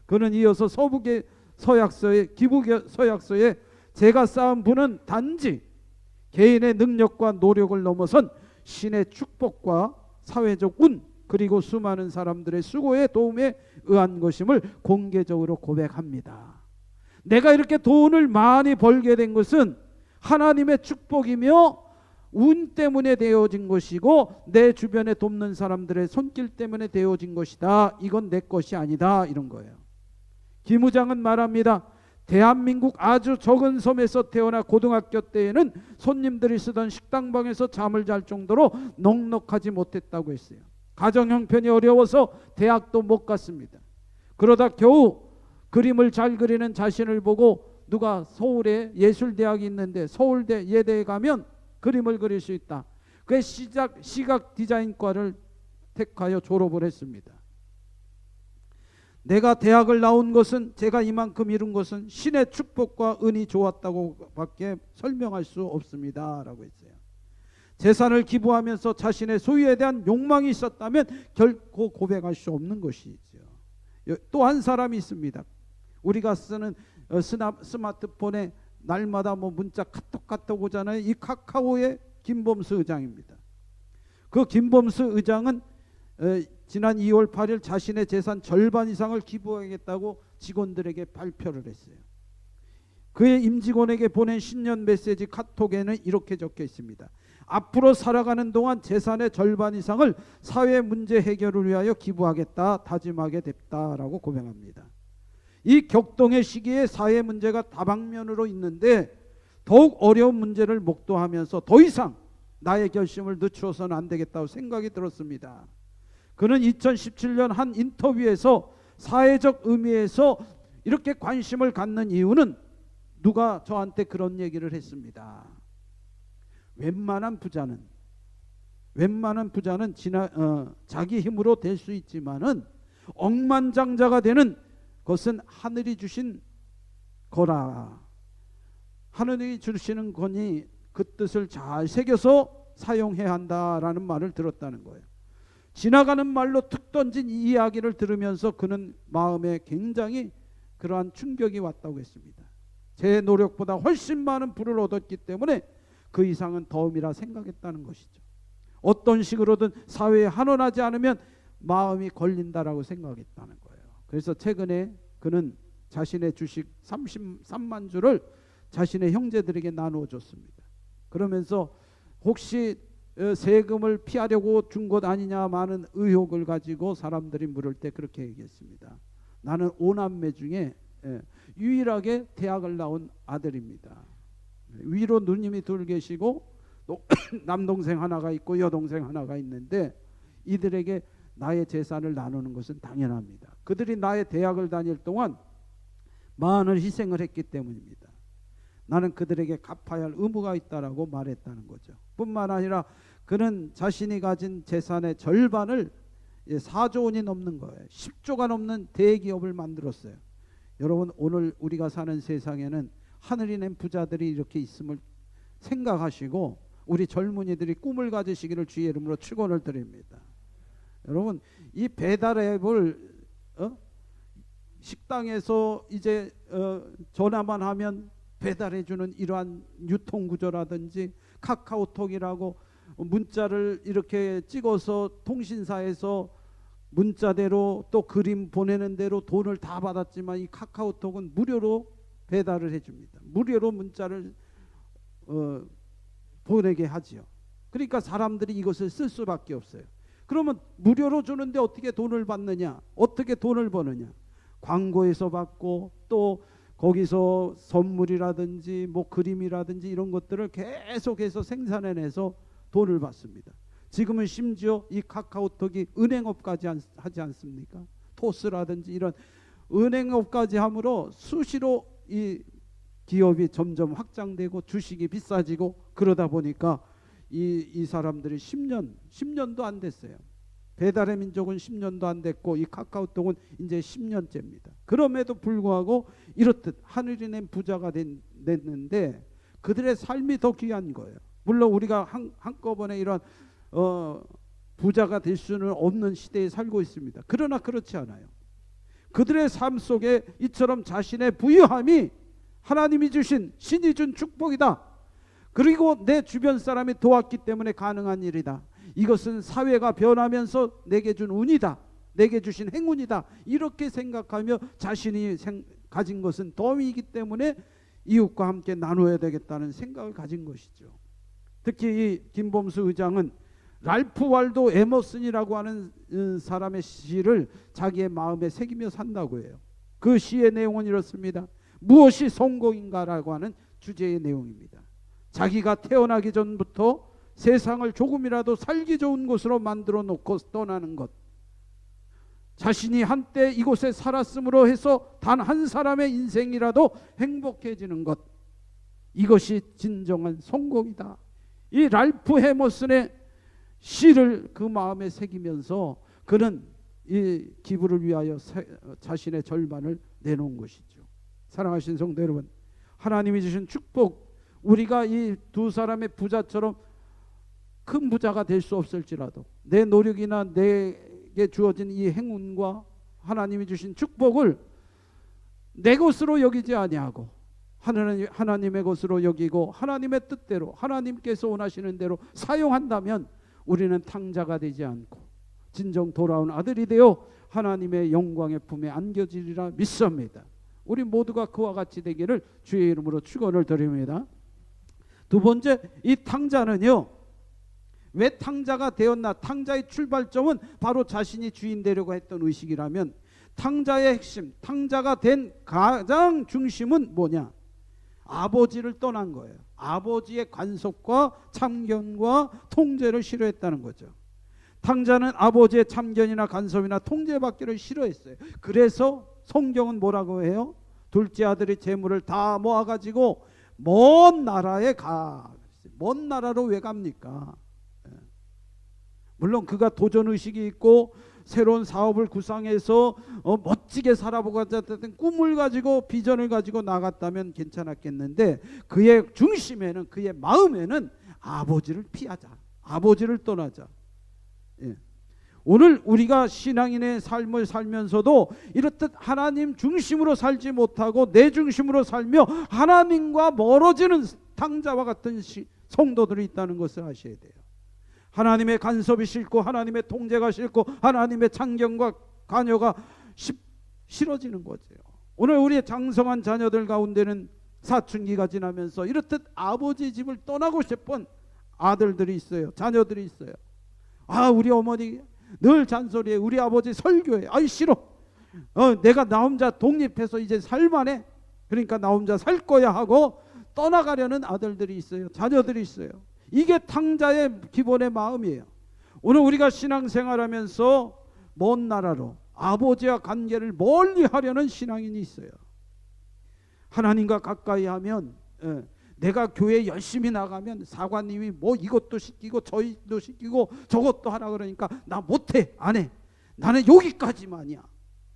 그는 이어서 서북의 서약서에, 기부 서약서에 제가 쌓은 부는 단지 개인의 능력과 노력을 넘어선 신의 축복과 사회적 운, 그리고 수많은 사람들의 수고의 도움에 의한 것임을 공개적으로 고백합니다. 내가 이렇게 돈을 많이 벌게 된 것은 하나님의 축복이며 운 때문에 되어진 것이고 내 주변에 돕는 사람들의 손길 때문에 되어진 것이다. 이건 내 것이 아니다. 이런 거예요. 기무장은 말합니다. 대한민국 아주 적은 섬에서 태어나 고등학교 때에는 손님들이 쓰던 식당방에서 잠을 잘 정도로 넉넉하지 못했다고 했어요. 가정 형편이 어려워서 대학도 못 갔습니다. 그러다 겨우 그림을 잘 그리는 자신을 보고 누가 서울에 예술대학이 있는데 서울대 예대에 가면 그림을 그릴 수 있다. 그 시각 디자인과를 택하여 졸업을 했습니다. 내가 대학을 나온 것은, 제가 이만큼 이룬 것은 신의 축복과 은이 좋았다고 밖에 설명할 수 없습니다 라고 했어요. 재산을 기부하면서 자신의 소유에 대한 욕망이 있었다면 결코 고백할 수 없는 것이죠. 또 한 사람이 있습니다. 우리가 쓰는 스마트폰에 날마다 문자 카톡 오잖아요. 이 카카오의 김범수 의장입니다. 그 김범수 의장은 지난 2월 8일 자신의 재산 절반 이상을 기부하겠다고 직원들에게 발표를 했어요. 그의 임직원에게 보낸 신년 메시지 카톡에는 이렇게 적혀 있습니다. 앞으로 살아가는 동안 재산의 절반 이상을 사회 문제 해결을 위하여 기부하겠다 다짐하게 됐다라고 고백합니다. 이 격동의 시기에 사회 문제가 다방면으로 있는데 더욱 어려운 문제를 목도하면서 더 이상 나의 결심을 늦추어서는 안 되겠다고 생각이 들었습니다. 그는 2017년 한 인터뷰에서 사회적 의미에서 이렇게 관심을 갖는 이유는 누가 저한테 그런 얘기를 했습니다. 웬만한 부자는 자기 힘으로 될 수 있지만은 억만장자가 되는 것은 하늘이 주신 거라. 하늘이 주시는 거니 그 뜻을 잘 새겨서 사용해야 한다라는 말을 들었다는 거예요. 지나가는 말로 툭 던진 이 이야기를 들으면서 그는 마음에 굉장히 그러한 충격이 왔다고 했습니다. 제 노력보다 훨씬 많은 부를 얻었기 때문에 그 이상은 덤이라 생각했다는 것이죠. 어떤 식으로든 사회에 환원하지 않으면 마음이 걸린다라고 생각했다는 거예요. 그래서 최근에 그는 자신의 주식 33만 주를 자신의 형제들에게 나누어 줬습니다. 그러면서 혹시 세금을 피하려고 준 것 아니냐 많은 의혹을 가지고 사람들이 물을 때 그렇게 얘기했습니다. 나는 5남매 중에 유일하게 대학을 나온 아들입니다. 위로 누님이 둘 계시고 또 남동생 하나가 있고 여동생 하나가 있는데 이들에게 나의 재산을 나누는 것은 당연합니다. 그들이 나의 대학을 다닐 동안 많은 희생을 했기 때문입니다. 나는 그들에게 갚아야 할 의무가 있다라고 말했다는 거죠. 뿐만 아니라 그는 자신이 가진 재산의 절반을 4조 원이 넘는 거예요. 10조가 넘는 대기업을 만들었어요. 여러분, 오늘 우리가 사는 세상에는 하늘이 낸 부자들이 이렇게 있음을 생각하시고 우리 젊은이들이 꿈을 가지시기를 주의 이름으로 축원을 드립니다. 여러분, 이 배달앱을 식당에서 이제 전화만 하면 배달해주는 이러한 유통구조라든지 카카오톡이라고 문자를 이렇게 찍어서 통신사에서 문자대로 또 그림 보내는 대로 돈을 다 받았지만 이 카카오톡은 무료로 배달을 해줍니다. 무료로 문자를 보내게 하지요. 그러니까 사람들이 이것을 쓸 수밖에 없어요. 그러면 무료로 주는데 어떻게 돈을 받느냐? 어떻게 돈을 버느냐? 광고에서 받고 또 거기서 선물이라든지 뭐 그림이라든지 이런 것들을 계속해서 생산해내서 돈을 받습니다. 지금은 심지어 이 카카오톡이 은행업까지 하지 않습니까? 토스라든지 이런 은행업까지 함으로 수시로 이 기업이 점점 확장되고 주식이 비싸지고 그러다 보니까 이 사람들이 10년도 안 됐어요. 배달의 민족은 10년도 안 됐고 이 카카오톡은 이제 10년째입니다. 그럼에도 불구하고 이렇듯 하늘이 낸 부자가 됐는데 그들의 삶이 더 귀한 거예요. 물론 우리가 한꺼번에 이런 부자가 될 수는 없는 시대에 살고 있습니다. 그러나 그렇지 않아요. 그들의 삶 속에 이처럼 자신의 부유함이 하나님이 주신 신이 준 축복이다. 그리고 내 주변 사람이 도왔기 때문에 가능한 일이다. 이것은 사회가 변하면서 내게 준 운이다. 내게 주신 행운이다. 이렇게 생각하며 자신이 가진 것은 덤이기 때문에 이웃과 함께 나누어야 되겠다는 생각을 가진 것이죠. 특히 이 김범수 의장은 랄프 waldo 에머슨이라고 하는 사람의 시를 자기의 마음에 새기며 산다고 해요. 그 시의 내용은 이렇습니다. 무엇이 성공인가라고 하는 주제의 내용입니다. 자기가 태어나기 전부터 세상을 조금이라도 살기 좋은 곳으로 만들어 놓고 떠나는 것, 자신이 한때 이곳에 살았으므로 해서 단 한 사람의 인생이라도 행복해지는 것, 이것이 진정한 성공이다. 이 랄프 해머슨의 시를 그 마음에 새기면서 그는 이 기부를 위하여 자신의 절반을 내놓은 것이죠. 사랑하신 성도 여러분, 하나님이 주신 축복, 우리가 이 두 사람의 부자처럼 큰 부자가 될 수 없을지라도 내 노력이나 내게 주어진 이 행운과 하나님이 주신 축복을 내 것으로 여기지 아니하고 하나님의 것으로 여기고 하나님의 뜻대로 하나님께서 원하시는 대로 사용한다면 우리는 탕자가 되지 않고 진정 돌아온 아들이 되어 하나님의 영광의 품에 안겨지리라 믿습니다. 우리 모두가 그와 같이 되기를 주의 이름으로 축원을 드립니다. 두 번째, 이 탕자는요, 왜 탕자가 되었나? 탕자의 출발점은 바로 자신이 주인 되려고 했던 의식이라면 탕자의 핵심, 탕자가 된 가장 중심은 뭐냐? 아버지를 떠난 거예요. 아버지의 간섭과 참견과 통제를 싫어했다는 거죠. 탕자는 아버지의 참견이나 간섭이나 통제받기를 싫어했어요. 그래서 성경은 뭐라고 해요? 둘째 아들이 재물을 다 모아가지고 먼 나라에 가. 먼 나라로 왜 갑니까? 물론 그가 도전의식이 있고 새로운 사업을 구상해서 멋지게 살아보고자 했던 꿈을 가지고 비전을 가지고 나갔다면 괜찮았겠는데 그의 중심에는, 그의 마음에는 아버지를 피하자, 아버지를 떠나자. 예. 오늘 우리가 신앙인의 삶을 살면서도 이렇듯 하나님 중심으로 살지 못하고 내 중심으로 살며 하나님과 멀어지는 탕자와 같은 성도들이 있다는 것을 아셔야 돼요. 하나님의 간섭이 싫고 하나님의 통제가 싫고 하나님의 참견과 관여가 싫어지는 거죠. 오늘 우리의 장성한 자녀들 가운데는 사춘기가 지나면서 이렇듯 아버지 집을 떠나고 싶은 아들들이 있어요. 자녀들이 있어요. 아, 우리 어머니 늘 잔소리해. 우리 아버지 설교해. 아이 싫어. 내가 나 혼자 독립해서 이제 살만해. 그러니까 나 혼자 살 거야 하고 떠나가려는 아들들이 있어요. 자녀들이 있어요. 이게 탕자의 기본의 마음이에요. 오늘 우리가 신앙생활하면서 먼 나라로 아버지와 관계를 멀리 하려는 신앙인이 있어요. 하나님과 가까이 하면 내가 교회 열심히 나가면 사관님이 뭐 이것도 시키고 저것도 시키고 저것도 하라 그러니까 나 못해, 안 해. 나는 여기까지만이야.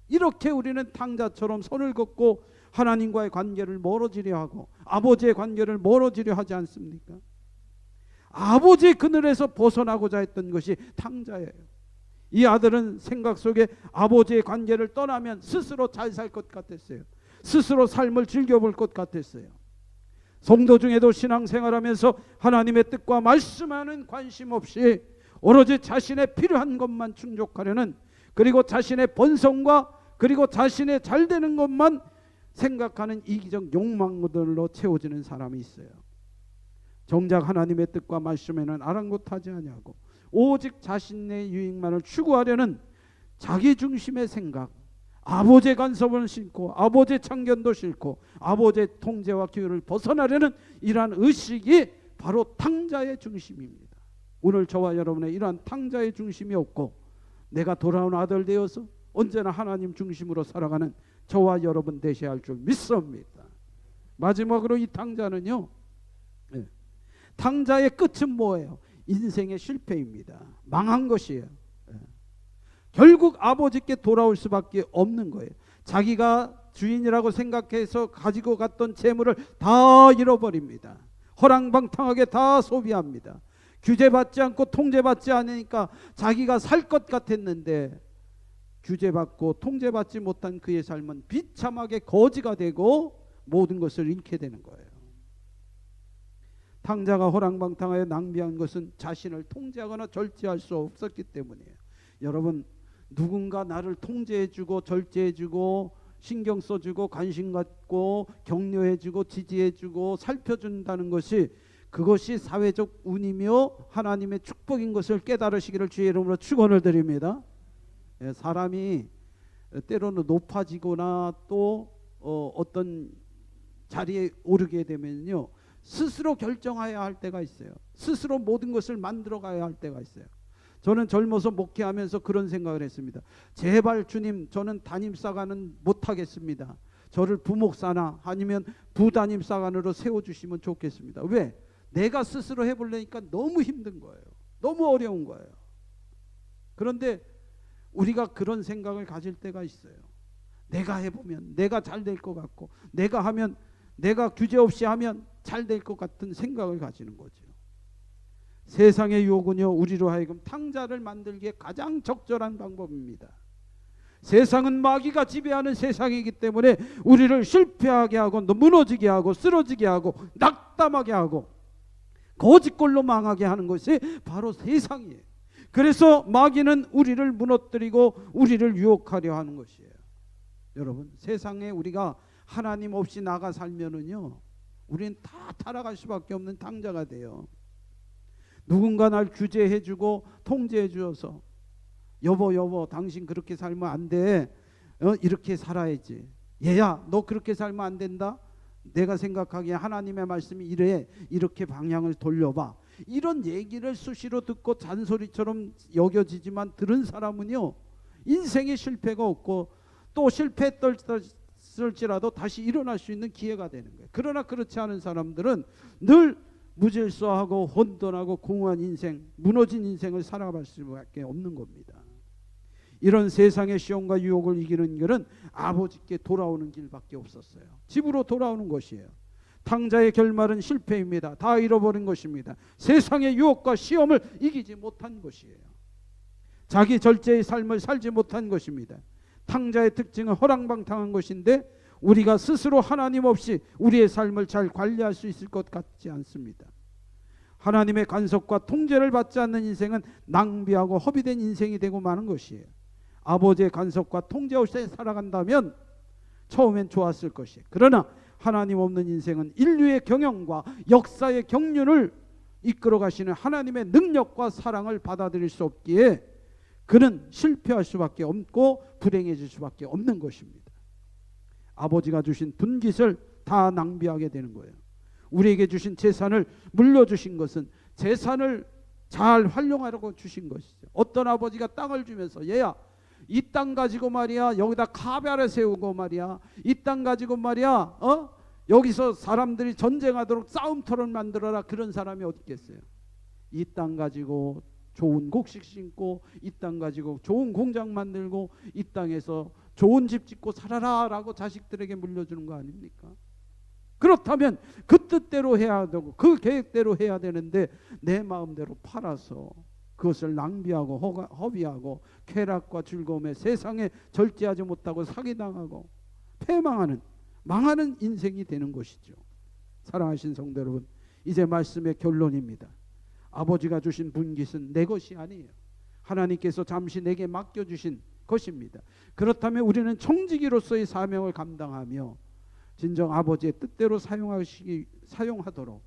이렇게 우리는 탕자처럼 손을 긋고 하나님과의 관계를 멀어지려 하고 아버지의 관계를 멀어지려 하지 않습니까? 아버지의 그늘에서 벗어나고자 했던 것이 탕자예요. 이 아들은 생각 속에 아버지의 관계를 떠나면 스스로 잘 살 것 같았어요. 스스로 삶을 즐겨볼 것 같았어요. 성도 중에도 신앙생활하면서 하나님의 뜻과 말씀하는 관심 없이 오로지 자신의 필요한 것만 충족하려는, 그리고 자신의 번성과 그리고 자신의 잘되는 것만 생각하는 이기적 욕망들로 채워지는 사람이 있어요. 정작 하나님의 뜻과 말씀에는 아랑곳하지 아니하고 오직 자신의 유익만을 추구하려는 자기 중심의 생각, 아버지의 간섭을 싫고 아버지의 참견도 싫고 아버지의 통제와 기회를 벗어나려는 이러한 의식이 바로 탕자의 중심입니다. 오늘 저와 여러분의 이러한 탕자의 중심이 없고 내가 돌아온 아들 되어서 언제나 하나님 중심으로 살아가는 저와 여러분 되셔야 할 줄 믿습니다. 마지막으로 이 탕자는요, 탕자의 끝은 뭐예요? 인생의 실패입니다. 망한 것이에요. 결국 아버지께 돌아올 수밖에 없는 거예요. 자기가 주인이라고 생각해서 가지고 갔던 재물을 다 잃어버립니다. 허랑방탕하게 다 소비합니다. 규제받지 않고 통제받지 않으니까 자기가 살 것 같았는데 규제받고 통제받지 못한 그의 삶은 비참하게 거지가 되고 모든 것을 잃게 되는 거예요. 탕자가 허랑방탕하게 낭비한 것은 자신을 통제하거나 절제할 수 없었기 때문이에요. 여러분, 누군가 나를 통제해주고 절제해주고 신경 써주고 관심 갖고 격려해주고 지지해주고 살펴준다는 것이, 그것이 사회적 운이며 하나님의 축복인 것을 깨달으시기를 주의 이름으로 축원을 드립니다. 사람이 때로는 높아지거나 또 어떤 자리에 오르게 되면요, 스스로 결정해야 할 때가 있어요. 스스로 모든 것을 만들어 가야 할 때가 있어요. 저는 젊어서 목회하면서 그런 생각을 했습니다. 제발 주님, 저는 담임사관은 못하겠습니다. 저를 부목사나 아니면 부담임사관으로 세워주시면 좋겠습니다. 왜? 내가 스스로 해보려니까 너무 힘든 거예요. 너무 어려운 거예요. 그런데 우리가 그런 생각을 가질 때가 있어요. 내가 해보면 내가 잘 될 것 같고, 내가 하면, 내가 규제 없이 하면 잘 될 것 같은 생각을 가지는 거죠. 세상의 유혹은요, 우리로 하여금 탕자를 만들기에 가장 적절한 방법입니다. 세상은 마귀가 지배하는 세상이기 때문에 우리를 실패하게 하고 무너지게 하고 쓰러지게 하고 낙담하게 하고 거짓골로 망하게 하는 것이 바로 세상이에요. 그래서 마귀는 우리를 무너뜨리고 우리를 유혹하려 하는 것이에요. 여러분, 세상에 우리가 하나님 없이 나가 살면은요, 우리는 다 타락할 수밖에 없는 탕자가 돼요. 누군가 날 규제해주고 통제해주어서 여보 당신 그렇게 살면 안 돼, 이렇게 살아야지. 얘야, 너 그렇게 살면 안 된다. 내가 생각하기에 하나님의 말씀이 이래, 이렇게 방향을 돌려봐. 이런 얘기를 수시로 듣고 잔소리처럼 여겨지지만 들은 사람은요, 인생에 실패가 없고 또 실패했을지라도 다시 일어날 수 있는 기회가 되는 거예요. 그러나 그렇지 않은 사람들은 늘 무질서하고 혼돈하고 공허한 인생, 무너진 인생을 살아갈 수밖에 없는 겁니다. 이런 세상의 시험과 유혹을 이기는 길은 아버지께 돌아오는 길밖에 없었어요. 집으로 돌아오는 것이에요. 탕자의 결말은 실패입니다. 다 잃어버린 것입니다. 세상의 유혹과 시험을 이기지 못한 것이에요. 자기 절제의 삶을 살지 못한 것입니다. 탕자의 특징은 허랑방탕한 것인데 우리가 스스로 하나님 없이 우리의 삶을 잘 관리할 수 있을 것 같지 않습니다. 하나님의 간섭과 통제를 받지 않는 인생은 낭비하고 허비된 인생이 되고 마는 것이에요. 아버지의 간섭과 통제 없이 살아간다면 처음엔 좋았을 것이에요. 그러나 하나님 없는 인생은 인류의 경영과 역사의 경륜을 이끌어 가시는 하나님의 능력과 사랑을 받아들일 수 없기에 그는 실패할 수밖에 없고 불행해질 수밖에 없는 것입니다. 아버지가 주신 분깃을 다 낭비하게 되는 거예요. 우리에게 주신 재산을 물려주신 것은 재산을 잘 활용하라고 주신 것이죠. 어떤 아버지가 땅을 주면서 얘야 이 땅 가지고 말이야 여기다 카베를 세우고 말이야 이 땅 가지고 말이야 여기서 사람들이 전쟁하도록 싸움터를 만들어라. 그런 사람이 어디 있겠어요. 이 땅 가지고 좋은 곡식 심고 이 땅 가지고 좋은 공장 만들고 이 땅에서 좋은 집 짓고 살아라 라고 자식들에게 물려주는 거 아닙니까? 그렇다면 그 뜻대로 해야 되고 그 계획대로 해야 되는데 내 마음대로 팔아서 그것을 낭비하고 허비하고 쾌락과 즐거움에 세상에 절제하지 못하고 사기당하고 패망하는 망하는 인생이 되는 것이죠. 사랑하신 성도 여러분, 이제 말씀의 결론입니다. 아버지가 주신 분깃은 내 것이 아니에요. 하나님께서 잠시 내게 맡겨주신 것입니다. 그렇다면 우리는 청지기로서의 사명을 감당하며 진정 아버지의 뜻대로 사용하도록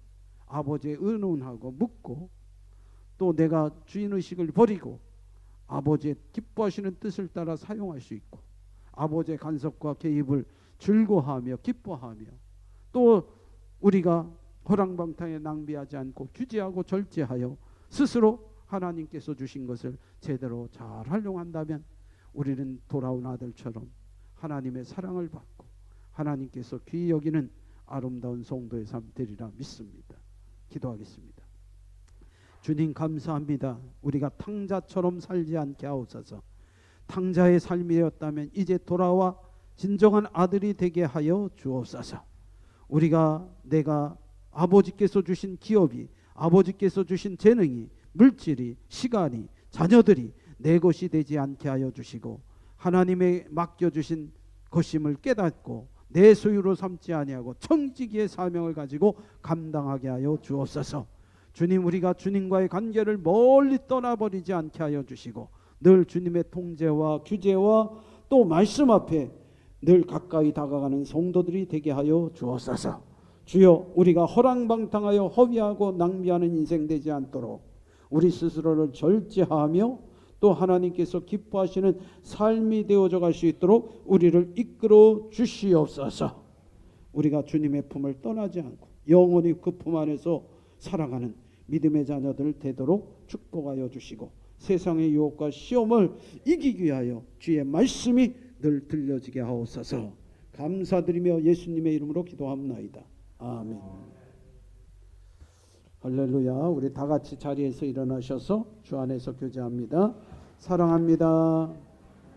아버지의 의논하고 묻고 또 내가 주인의식을 버리고 아버지의 기뻐하시는 뜻을 따라 사용할 수 있고 아버지의 간섭과 개입을 즐거워하며 기뻐하며 또 우리가 허랑방탕에 낭비하지 않고 규제하고 절제하여 스스로 하나님께서 주신 것을 제대로 잘 활용한다면 우리는 돌아온 아들처럼 하나님의 사랑을 받고 하나님께서 귀히 여기는 아름다운 성도의 삶 되리라 믿습니다. 기도하겠습니다. 주님 감사합니다. 우리가 탕자처럼 살지 않게 하옵소서. 탕자의 삶이었다면 이제 돌아와 진정한 아들이 되게 하여 주옵소서. 내가 아버지께서 주신 기업이 아버지께서 주신 재능이 물질이 시간이 자녀들이 내 것이 되지 않게 하여 주시고 하나님의 맡겨주신 것임을 깨닫고 내 소유로 삼지 아니하고 청지기의 사명을 가지고 감당하게 하여 주옵소서. 주님, 우리가 주님과의 관계를 멀리 떠나버리지 않게 하여 주시고 늘 주님의 통제와 규제와 또 말씀 앞에 늘 가까이 다가가는 성도들이 되게 하여 주옵소서. 주여, 우리가 허랑방탕하여 허비하고 낭비하는 인생 되지 않도록 우리 스스로를 절제하며 또 하나님께서 기뻐하시는 삶이 되어져 갈 수 있도록 우리를 이끌어 주시옵소서. 우리가 주님의 품을 떠나지 않고 영원히 그 품 안에서 살아가는 믿음의 자녀들 되도록 축복하여 주시고 세상의 유혹과 시험을 이기기 위하여 주의 말씀이 늘 들려지게 하옵소서. 감사드리며 예수님의 이름으로 기도합나이다. 아멘. 할렐루야. 우리 다 같이 자리에서 일어나셔서 주 안에서 교제합니다. 사랑합니다.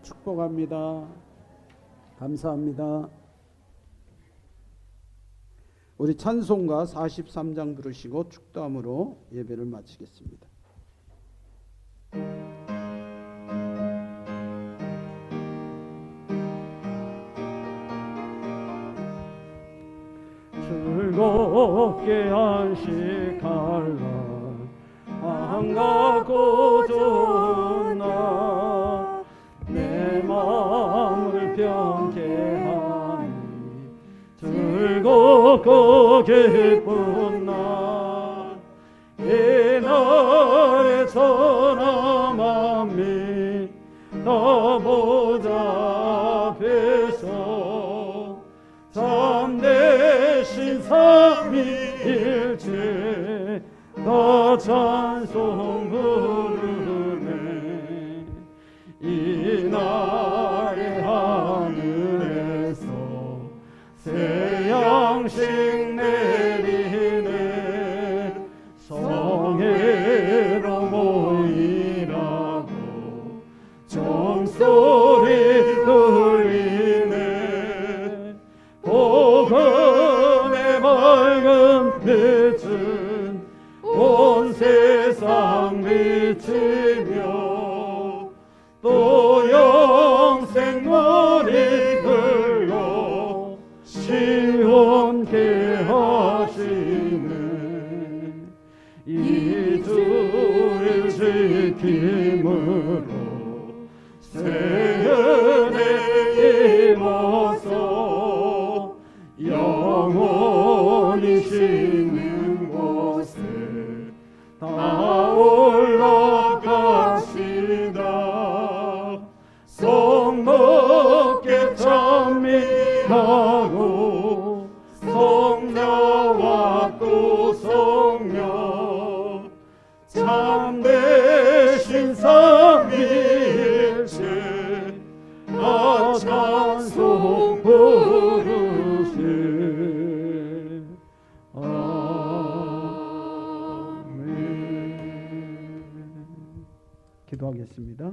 축복합니다. 감사합니다. 우리 찬송가 43장 부르시고 축도함으로 예배를 마치겠습니다.
즐겁게 안식할라 반갑고 좋은 날 내 마음을 평케하니 즐겁고 기쁜 날 이 날에 천하 만민 다 보좌앞에서 참되신 삼위일체 다 찬송 부르네. 이 날에 하늘에서 새 양식 내리네. 성회로 모이라고 종소리 들리네. 복음의 밝은 빛은 온 먹게 찬미하고 성녀와 또 성녀 참되신 삼위일체 나 찬송 부르세.
기도하겠습니다.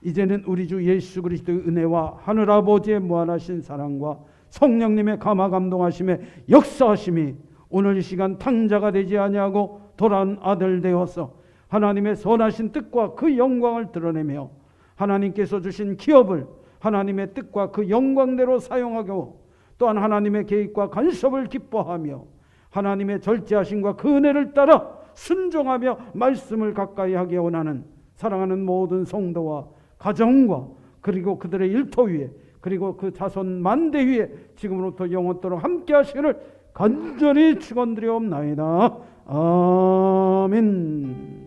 이제는 우리 주 예수 그리스도의 은혜와 하늘 아버지의 무한하신 사랑과 성령님의 감화 감동하심에 역사하심이 오늘 이 시간 탕자가 되지 아니하고 돌아온 아들 되어서 하나님의 선하신 뜻과 그 영광을 드러내며 하나님께서 주신 기업을 하나님의 뜻과 그 영광대로 사용하고 또한 하나님의 계획과 간섭을 기뻐하며 하나님의 절제하심과 그 은혜를 따라 순종하며 말씀을 가까이 하기 원하는 사랑하는 모든 성도와 가정과 그리고 그들의 일터 위에 그리고 그 자손 만대 위에 지금으로부터 영원토록 함께 하시기를 간절히 축원드리옵나이다. 아멘.